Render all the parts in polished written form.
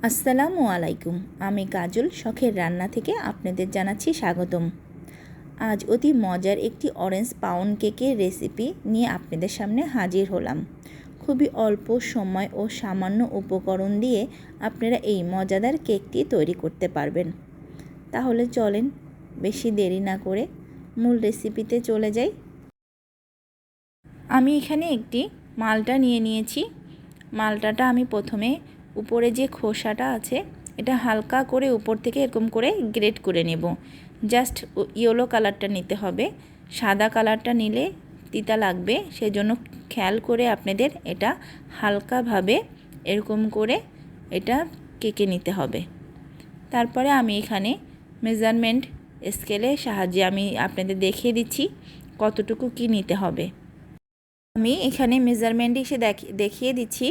আসসালামু আলাইকুম। আমি কাজল শখের রান্না থেকে আপনাদের জানাচ্ছি স্বাগতম। আজ অতি মজার একটি অরেঞ্জ পাউন্ড কেকের রেসিপি নিয়ে আপনাদের সামনে হাজির হলাম। খুবই অল্প সময় ও সামান্য উপকরণ দিয়ে আপনারা এই মজাদার কেকটি তৈরি করতে পারবেন। তাহলে চলেন বেশি দেরি না করে মূল রেসিপিতে চলে যাই। আমি এখানে একটি মালটা নিয়ে নিয়েছি। মালটাটা আমি প্রথমে উপরে যে খোসাটা আছে এটা হালকা করে উপর থেকে এরকম করে গ্রেট করে নেব। জাস্ট ইয়েলো কালারটা নিতে হবে, সাদা কালারটা নিলে তিতা লাগবে, সেজন্য খেয়াল করে আপনাদের এটা হালকাভাবে এরকম করে এটা কেকে নিতে হবে। তারপরে আমি এখানে মেজারমেন্ট স্কেলের সাহায্যে আমি আপনাদের দেখিয়ে দিচ্ছি কতটুকু কি নিতে হবে। আমি এখানে মেজারমেন্ট এসে দেখিয়ে দিচ্ছি।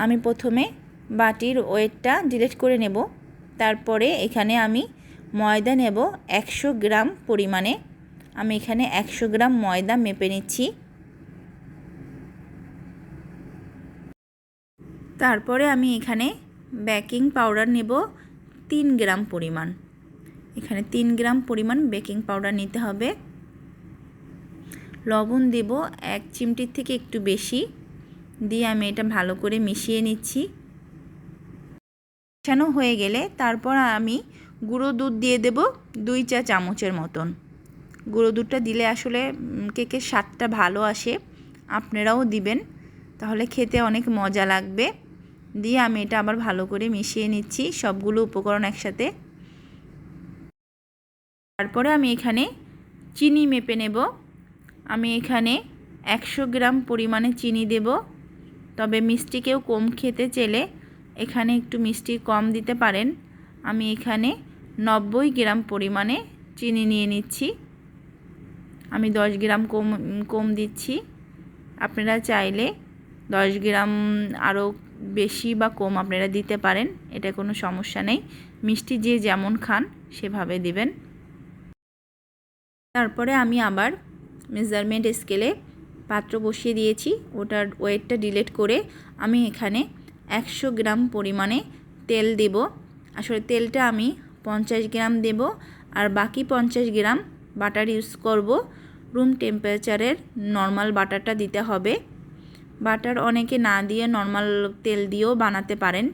আমি প্রথমে বাটির ওয়েটটা ডিলিট করে নেব। তারপরে এখানে আমি ময়দা নেব 100 গ্রাম পরিমাণে। আমি এখানে 100 গ্রাম ময়দা মেপে নিচ্ছি। তারপরে আমি এখানে বেকিং পাউডার নেব 3 গ্রাম পরিমাণ। এখানে 3 গ্রাম পরিমাণ বেকিং পাউডার নিতে হবে। লবণ দেব 1 চিমটির থেকে একটু বেশি, দিয়ে আমি এটা ভালো করে মিশিয়ে নিচ্ছি। মেশানো হয়ে গেলে তারপর আমি গুঁড়ো দুধ দিয়ে দেব 2 চা চামচের মতন। গুঁড়ো দুধটা দিলে আসলে কেকের স্বাদটা ভালো আসে, আপনারাও দিবেন, তাহলে খেতে অনেক মজা লাগবে। দিয়ে আমি এটা আবার ভালো করে মিশিয়ে নিচ্ছি সবগুলো উপকরণ একসাথে। তারপরে আমি এখানে চিনি মেপে নেব। আমি এখানে 100 গ্রাম পরিমাণে চিনি দেব। তবে মিষ্টি কেউ কম খেতে চাইলে এখানে একটু মিষ্টি কম দিতে পারেন। আমি এখানে 90 গ্রাম পরিমাণে চিনি নিয়ে নিচ্ছি। আমি 10 গ্রাম কম দিচ্ছি। আপনারা চাইলে 10 গ্রাম আরও বেশি বা কম আপনারা দিতে পারেন, এটা কোনো সমস্যা নেই। মিষ্টি যে যেমন খান সেভাবে দিবেন। তারপরে আমি আবার মেজারমেন্ট স্কেলে পাত্র বসিয়ে দিয়েছি। ওটার ওয়েটটা ডিলিট করে আমি এখানে 100 গ্রাম পরিমাণে তেল দেব। আসলে তেলটা আমি 50 গ্রাম দেব, আর বাকি 50 গ্রাম বাটার ইউজ করব। রুম টেম্পারেচারের নর্মাল বাটারটা দিতে হবে। বাটার অনেকে না দিয়ে নর্মাল তেল দিয়েও বানাতে পারেন,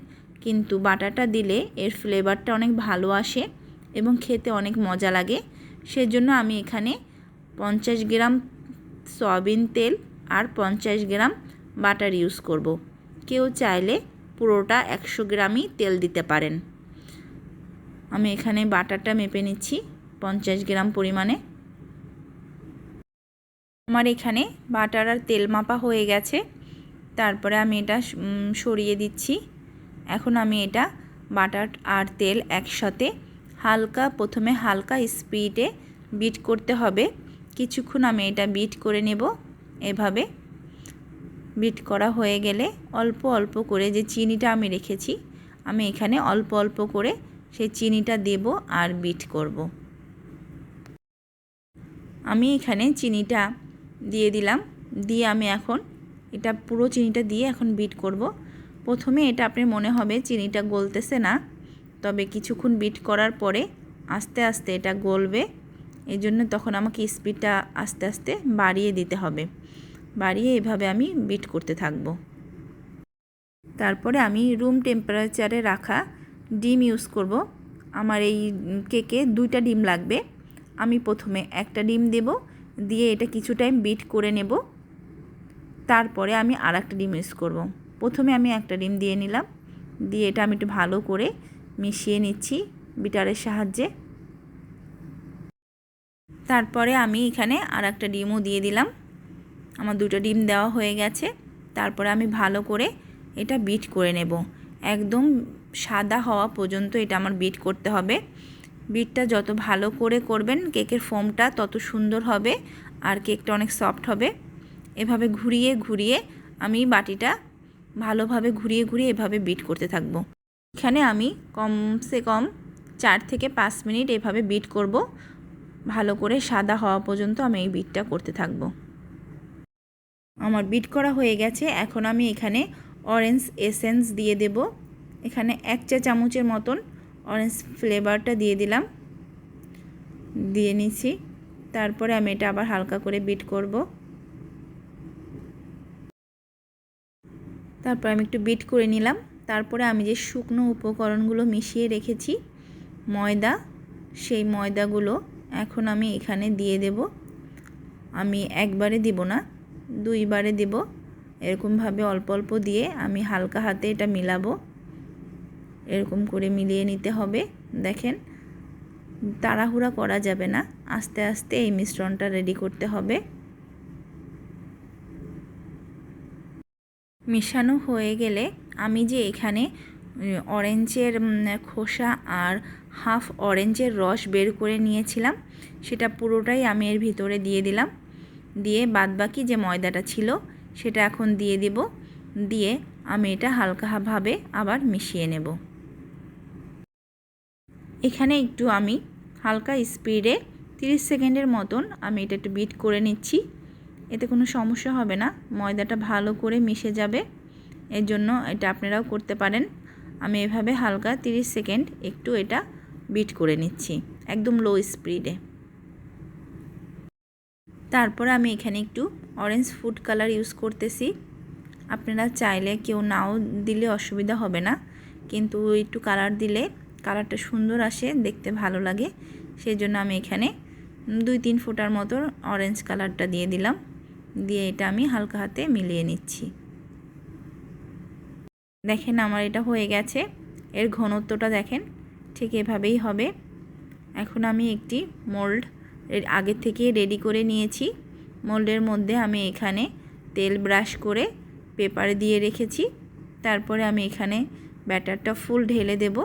কিন্তু বাটারটা দিলে এর ফ্লেভারটা অনেক ভালো আসে এবং খেতে অনেক মজা লাগে। সেজন্য আমি এখানে 50 গ্রাম সয়াবিন তেল আর 50 গ্রাম বাটার ইউজ করব। কেউ চাইলে পুরোটা 100 গ্রামই তেল দিতে পারেন। আমি এখানে বাটারটা মেপে নিচ্ছি 50 গ্রাম পরিমাণে। আমার এখানে বাটার আর তেল মাপা হয়ে গেছে। তারপরে আমি এটা সরিয়ে দিচ্ছি। এখন আমি এটা বাটার আর তেল একসাথে প্রথমে হালকা স্পিডে বিট করতে হবে। কিছুক্ষণ আমি এটা বিট করে নেব। এভাবে বিট করা হয়ে গেলে অল্প অল্প করে যে চিনিটা আমি রেখেছি, আমি এখানে অল্প অল্প করে সেই চিনিটা দেব আর বিট করব। আমি এখানে চিনিটা দিয়ে দিলাম। দিয়ে আমি এখন এটা পুরো চিনিটা দিয়ে এখন বিট করব। প্রথমে এটা আপনার মনে হবে চিনিটা গলতেছে না, তবে কিছুক্ষণ বিট করার পরে আস্তে আস্তে এটা গলবে। এই জন্য তখন আমাকে স্পিডটা আস্তে আস্তে বাড়িয়ে দিতে হবে। বাড়িয়ে এভাবে আমি বিট করতে থাকব। তারপরে আমি রুম টেম্পারেচারে রাখা ডিম ইউজ করব। আমার এই কেকে 2টা ডিম লাগবে। আমি প্রথমে একটা ডিম দেব, দিয়ে এটা কিছু টাইম বিট করে নেব। তারপরে আমি আরেকটা ডিম ইউজ করব। প্রথমে আমি একটা ডিম দিয়ে নিলাম, দিয়ে এটা আমি একটু ভালো করে মিশিয়ে নিচ্ছি বিটারের সাহায্যে। তারপরে আমি এখানে আরেকটা ডিমও দিয়ে দিলাম। আমার 2টা ডিম দেওয়া হয়ে গেছে। তারপরে আমি ভালো করে এটা বিট করে নেব। একদম সাদা হওয়া পর্যন্ত এটা আমার বিট করতে হবে। বিটটা যত ভালো করে করবেন কেকের ফোমটা তত সুন্দর হবে আর কেকটা অনেক সফট হবে। এভাবে ঘুরিয়ে ঘুরিয়ে আমি বাটিটা ভালোভাবে ঘুরিয়ে ঘুরিয়ে এভাবে বিট করতে থাকব। এখানে আমি কমসে কম 4 থেকে 5 মিনিট এভাবে বিট করব। ভালো করে সাদা হওয়া পর্যন্ত আমি এই বিটটা করতে থাকব। আমার বিট করা হয়ে গেছে। এখন আমি এখানে অরেঞ্জ এসেন্স দিয়ে দেব এখানে 1 চা চামচের মতন অরেঞ্জ ফ্লেভারটা দিয়ে দিলাম, দিয়ে নিচ্ছি। তারপরে আমি এটা আবার হালকা করে বিট করব। তারপর আমি একটু বিট করে নিলাম। তারপরে আমি যে শুকনো উপকরণগুলো মিশিয়ে রেখেছি ময়দা, সেই ময়দাগুলো এখন আমি এখানে দিয়ে দেব। আমি একবারে দিব না, 2 বারে দেব। এরকমভাবে অল্প অল্প দিয়ে আমি হালকা হাতে এটা মিলাবো। এরকম করে মিলিয়ে নিতে হবে। দেখেন, তাড়াহুড়া করা যাবে না, আস্তে আস্তে এই মিশ্রণটা রেডি করতে হবে। মেশানো হয়ে গেলে আমি যে এখানে অরেঞ্জের খোসা আর হাফ অরেঞ্জের রস বের করে নিয়েছিলাম সেটা পুরোটাই আমি এর ভিতরে দিয়ে দিলাম। দিয়ে বাদবাকি যে ময়দাটা ছিল সেটা এখন দিয়ে দেব। দিয়ে আমি এটা হালকাভাবে আবার মিশিয়ে নেব। এখানে একটু আমি হালকা স্পিডে 30 সেকেন্ডের মতন আমি এটা একটু বিট করে নিচ্ছি। এতে কোনো সমস্যা হবে না, ময়দাটা ভালো করে মিশে যাবে। এর জন্য এটা আপনারাও করতে পারেন। আমি এভাবে হালকা 30 সেকেন্ড একটু এটা বিট করে নিচ্ছি একদম লো স্পিডে। তারপর আমি এখানে একটু অরেঞ্জ ফুড কালার ইউজ করতেছি। আপনারা চাইলে কেউ নাও দিলে অসুবিধা হবে না, কিন্তু একটু কালার দিলে কালারটা সুন্দর আসে, দেখতে ভালো লাগে। সেই জন্য আমি এখানে 2-3 ফোঁটার মতো অরেঞ্জ কালারটা দিয়ে দিলাম। দিয়ে এটা আমি হালকা হাতে মিলিয়ে নিচ্ছি। দেখেন আমার এটা হয়ে গেছে। এর ঘনত্বটা দেখেন, ঠিক এভাবেই হবে। এখন আমি একটি মোল্ড আগে থেকে রেডি করে নিয়েছি। মোল্ডের মধ্যে আমি এখানে তেল ব্রাশ করে পেপার দিয়ে রেখেছি। তারপরে আমি এখানে ব্যাটারটা ফুল ঢেলে দেব।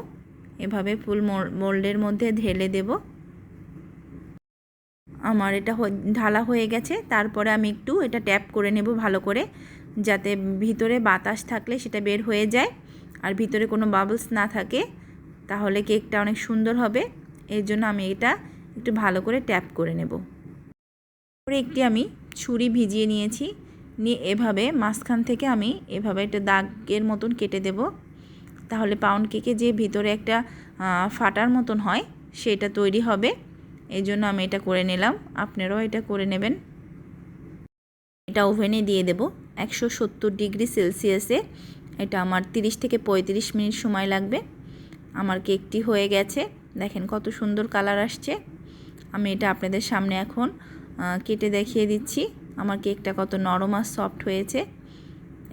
এভাবে ফুল মোল্ডের মধ্যে ঢেলে দেব। আমার এটা ঢালা হয়ে গেছে। তারপরে আমি একটু এটা ট্যাপ করে নেব ভালো করে, যাতে ভিতরে বাতাস থাকলে সেটা বের হয়ে যায় আর ভিতরে কোনো বাবলস না থাকে, তাহলে কেকটা অনেক সুন্দর হবে। এর জন্য আমি এটা একটু ভালো করে ট্যাপ করে নেব। পরে একটি আমি ছুরি ভিজিয়ে নিয়েছি, নিয়ে এভাবে মাঝখান থেকে আমি এভাবে একটা দাগের মতন কেটে দেব। তাহলে পাউন্ড কেকে যে ভিতরে একটা ফাটার মতন হয় সেটা তৈরি হবে। এই জন্য আমি এটা করে নিলাম, আপনারাও এটা করে নেবেন। এটা ওভেনে দিয়ে দেব 170 ডিগ্রি সেলসিয়াসে। এটা আমার 30 থেকে 35 মিনিট সময় লাগবে। আমার কেকটি হয়ে গেছে, দেখেন কত সুন্দর কালার আসছে। আমি এটা আপনাদের সামনে এখন কেটে দেখিয়ে দিচ্ছি আমার কেকটা কত নরম আর সফট হয়েছে।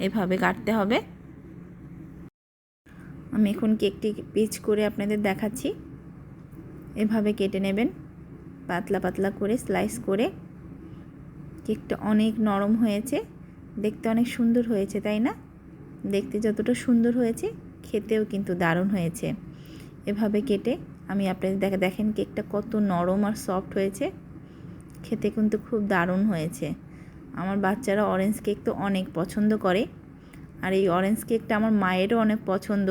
এভাবে কাটতে হবে। আমি এখন কেকটি পিচ করে আপনাদের দেখাচ্ছি। এভাবে কেটে নেবেন, পাতলা পাতলা করে স্লাইস করে। কেকটা অনেক নরম হয়েছে, দেখতে অনেক সুন্দর হয়েছে, তাই না? দেখতে যতটা সুন্দর হয়েছে খেতেও কিন্তু দারুণ হয়েছে। এভাবে কেটে আমি আপনাদের দেখেন কেকটা কত নরম আর সফট হয়েছে, খেতে কিন্তু খুব দারুণ হয়েছে। আমার বাচ্চারা অরেঞ্জ কেক তো অনেক পছন্দ করে, আর এই অরেঞ্জ কেকটা আমার মায়েরও অনেক পছন্দ।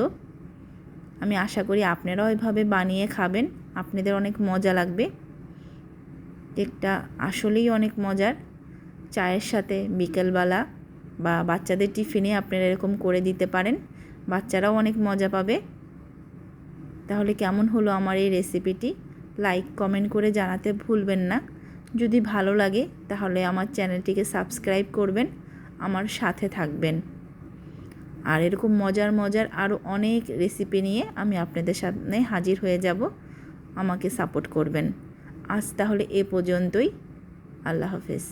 আমি আশা করি আপনারাও এভাবে বানিয়ে খাবেন, আপনাদের অনেক মজা লাগবে। কেকটা আসলেই অনেক মজার। চায়ের সাথে বিকেলবেলা বা বাচ্চাদের টিফিনে আপনারা এরকম করে দিতে পারেন, বাচ্চারাও অনেক মজা পাবে। তাহলে কেমন হলো আমার এই রেসিপিটি? লাইক কমেন্ট করে জানাতে ভুলবেন না। যদি ভালো লাগে তাহলে আমার চ্যানেলটিকে সাবস্ক্রাইব করবেন, আমার সাথে থাকবেন। আর এরকম মজার আরও অনেক রেসিপি নিয়ে আমি আপনাদের সামনে হাজির হয়ে যাব। আমাকে সাপোর্ট করবেন। আজ তাহলে এ পর্যন্তই। আল্লাহ হাফেজ।